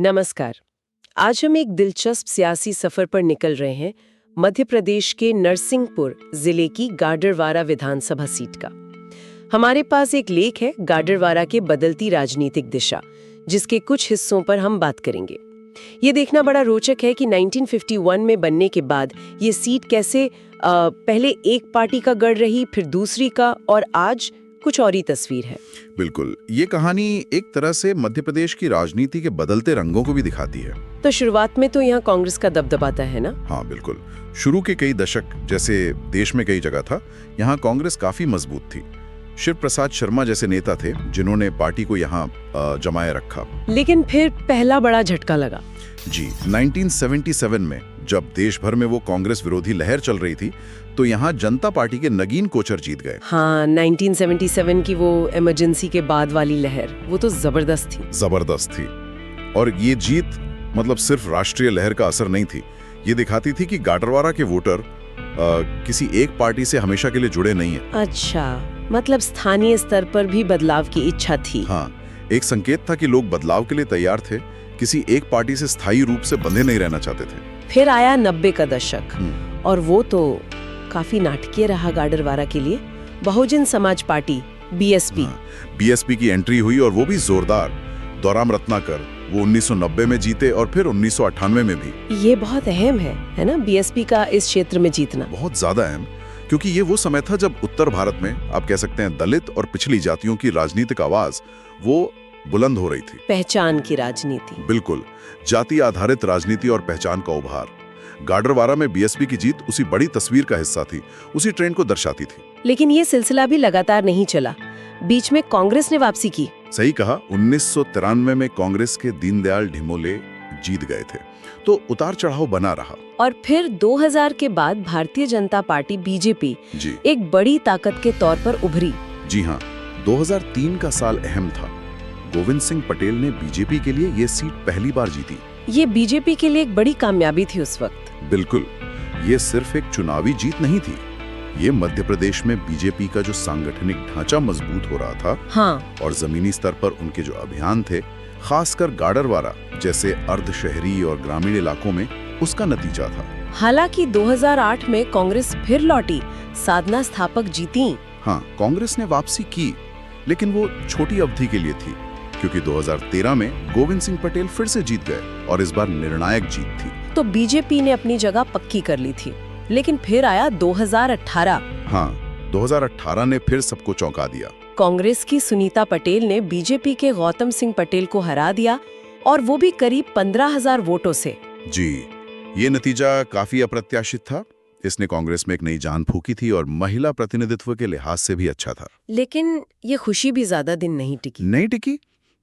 नमस्कार। आज हम एक दिलचस्प सियासी सफर पर निकल रहे हैं, मध्य प्रदेश के नरसिंहपुर जिले की गाडरवारा विधानसभा सीट का। हमारे पास एक लेख है, गाडरवारा के बदलती राजनीतिक दिशा, जिसके कुछ हिस्सों पर हम बात करेंगे। ये देखना बड़ा रोचक है कि 1951 में बनने के बाद ये सीट कैसे पहले एक पार्टी का गढ़ रही, फिर दूसरी का, और आज कुछ और ही तस्वीर है। बिल्कुल, ये कहानी एक तरह से मध्य प्रदेश की राजनीति के बदलते रंगों को भी दिखाती है। तो शुरुआत में तो यहाँ कांग्रेस का दबदबाता है ना? हाँ बिल्कुल, शुरू के कई दशक जैसे देश में कई जगह था, यहाँ कांग्रेस काफी मजबूत थी। शिव प्रसाद शर्मा जैसे नेता थे जिन्होंने पार्टी को यहाँ जमाए रखा। लेकिन फिर पहला बड़ा झटका लगा। जी, 1977 में जब देश भर में वो कांग्रेस विरोधी लहर चल रही थी, तो यहाँ जनता पार्टी के नगीन कोचर जीत गए। हाँ, 1977 की वो इमरजेंसी के बाद वाली लहर, वो तो जबरदस्त थी। और ये जीत मतलब सिर्फ राष्ट्रीय लहर का असर नहीं थी, ये दिखाती थी कि गाडरवारा के वोटर किसी एक पार्टी से हमेशा के लिए जुड़े नहीं है। अच्छा, मतलब स्थानीय स्तर पर भी बदलाव की इच्छा थी। हाँ, एक संकेत था कि लोग बदलाव के लिए तैयार थे, किसी एक पार्टी से स्थायी रूप से बंधे नहीं रहना चाहते थे। फिर आया 90 का दशक, और वो तो काफी नाटकीय रहा गाडरवारा के लिए। बहुजन समाज पार्टी बीएसपी की एंट्री हुई, और वो भी जोरदार। दौराम रत्नाकर वो 1990 में जीते और फिर 1998 में भी। ये बहुत अहम है ना, बीएसपी का इस क्षेत्र में जीतना बहुत ज्यादा अहम, क्योंकि ये वो समय था जब उत्तर भारत में आप कह सकते हैं दलित और पिछड़ी जातियों की राजनीतिक आवाज वो बुलंद हो रही थी। पहचान की राजनीति। बिल्कुल, जाति आधारित राजनीति और पहचान का उभार। गाडरवारा में बीएसपी की जीत उसी बड़ी तस्वीर का हिस्सा थी, उसी ट्रेंड को दर्शाती थी। लेकिन ये सिलसिला भी लगातार नहीं चला, बीच में कांग्रेस ने वापसी की। सही कहा, 1993 में कांग्रेस के दीनदयाल ढिमोले जीत गए थे, तो उतार चढ़ाव बना रहा। और फिर 2000 के बाद भारतीय जनता पार्टी बीजेपी जी एक बड़ी ताकत के तौर पर उभरी। जी हाँ, 2003 का साल अहम था। गोविंद सिंह पटेल ने बीजेपी के लिए ये सीट पहली बार जीती। ये बीजेपी के लिए एक बड़ी कामयाबी थी उस वक्त। बिल्कुल, ये सिर्फ एक चुनावी जीत नहीं थी, ये मध्य प्रदेश में बीजेपी का जो सांगठनिक ढांचा मजबूत हो रहा था, हाँ, और जमीनी स्तर पर उनके जो अभियान थे, खासकर गाडरवारा जैसे अर्ध शहरी और ग्रामीण इलाकों में, उसका नतीजा था। हालांकि 2008 में कांग्रेस फिर लौटी, साधना स्थापक जीती। हाँ, कांग्रेस ने वापसी की, लेकिन वो छोटी अवधि के लिए थी, क्योंकि 2013 में गोविंद सिंह पटेल फिर से जीत गए, और इस बार निर्णायक जीत थी। तो बीजेपी ने अपनी जगह पक्की कर ली थी। लेकिन फिर आया 2018। हाँ, 2018 ने फिर सबको चौंका दिया। कांग्रेस की सुनीता पटेल ने बीजेपी के गौतम सिंह पटेल को हरा दिया, और वो भी करीब 15,000 वोटों से। जी, ये नतीजा काफी अप्रत्याशित था। इसने कांग्रेस में एक नई जान फूकी थी, और महिला प्रतिनिधित्व के लिहाज से भी अच्छा था। लेकिन ये खुशी भी ज्यादा दिन नहीं टिकी,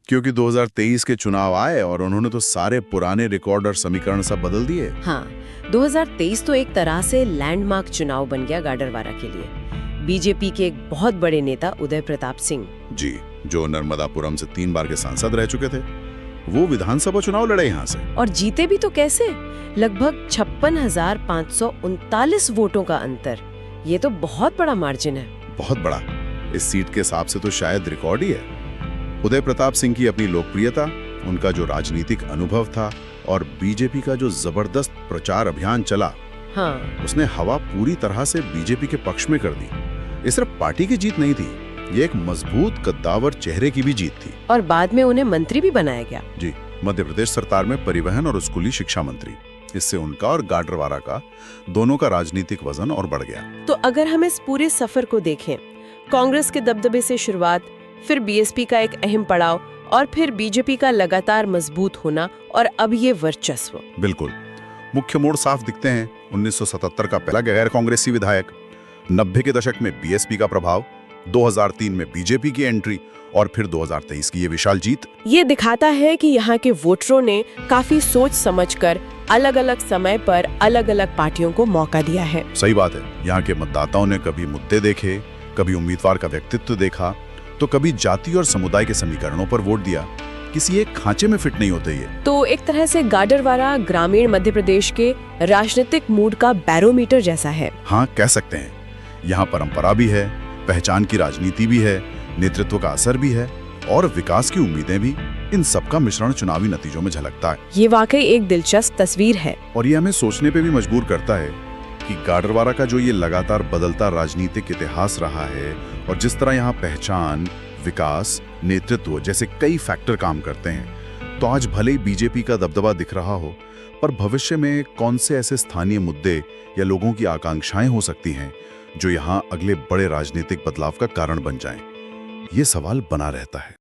क्योंकि 2023 के चुनाव आए और उन्होंने तो सारे पुराने रिकॉर्ड और समीकरण सब बदल दिए। हाँ, 2023 तो एक तरह से लैंडमार्क चुनाव बन गया गाडरवारा के लिए। बीजेपी के एक बहुत बड़े नेता उदय प्रताप सिंह जी, जो नर्मदापुरम से 3 बार के सांसद रह चुके थे, वो विधानसभा चुनाव लड़े यहाँ से, और जीते भी तो कैसे, लगभग 56,539 वोटों का अंतर। ये तो बहुत बड़ा मार्जिन है। बहुत बड़ा, इस सीट के हिसाब से तो शायद रिकॉर्ड ही है। उदय प्रताप सिंह की अपनी लोकप्रियता, उनका जो राजनीतिक अनुभव था, और बीजेपी का जो जबरदस्त प्रचार अभियान चला, हाँ, उसने हवा पूरी तरह से बीजेपी के पक्ष में कर दी। ये सिर्फ पार्टी की जीत नहीं थी, ये एक मजबूत कद्दावर चेहरे की भी जीत थी। और बाद में उन्हें मंत्री भी बनाया गया। जी, मध्य प्रदेश सरकार में परिवहन और स्कूली शिक्षा मंत्री। इससे उनका और गाडरवारा का दोनों का राजनीतिक वजन और बढ़ गया। तो अगर हम इस पूरे सफर को देखें, कांग्रेस के दबदबे से शुरुआत, फिर बीएसपी का एक अहम पड़ाव, और फिर बीजेपी का लगातार मजबूत होना, और अब ये वर्चस्व। बिल्कुल, मुख्य मोड़ साफ दिखते हैं। 1977 का पहला गैर कांग्रेसी विधायक, 90 के दशक में बीएसपी का प्रभाव, 2003 में बीजेपी की एंट्री, और फिर 2023 की ये विशाल जीत। ये दिखाता है कि यहाँ के वोटरों ने काफी सोच समझकर अलग अलग समय पर अलग अलग पार्टियों को मौका दिया है। सही बात है, यहाँ के मतदाताओं ने कभी मुद्दे देखे, कभी उम्मीदवार का व्यक्तित्व देखा, तो कभी जाति और समुदाय के समीकरणों पर वोट दिया। किसी एक खांचे में फिट नहीं होते ये। तो एक तरह से गाडरवारा ग्रामीण मध्य प्रदेश के राजनीतिक मूड का बैरोमीटर जैसा है। हाँ, कह सकते हैं। यहाँ परंपरा भी है, पहचान की राजनीति भी है, नेतृत्व का असर भी है, और विकास की उम्मीदें भी। इन सबका मिश्रण चुनावी नतीजों में झलकता है। ये वाकई एक दिलचस्प तस्वीर है। और ये हमें सोचने पे भी मजबूर करता है कि गाडरवारा का जो ये लगातार बदलता राजनीतिक इतिहास रहा है और जिस तरह यहाँ पहचान, विकास, नेतृत्व जैसे कई फैक्टर काम करते हैं, तो आज भले ही बीजेपी का दबदबा दिख रहा हो, पर भविष्य में कौन से ऐसे स्थानीय मुद्दे या लोगों की आकांक्षाएं हो सकती हैं जो यहाँ अगले बड़े राजनीतिक बदलाव का कारण बन जाएं, ये सवाल बना रहता है।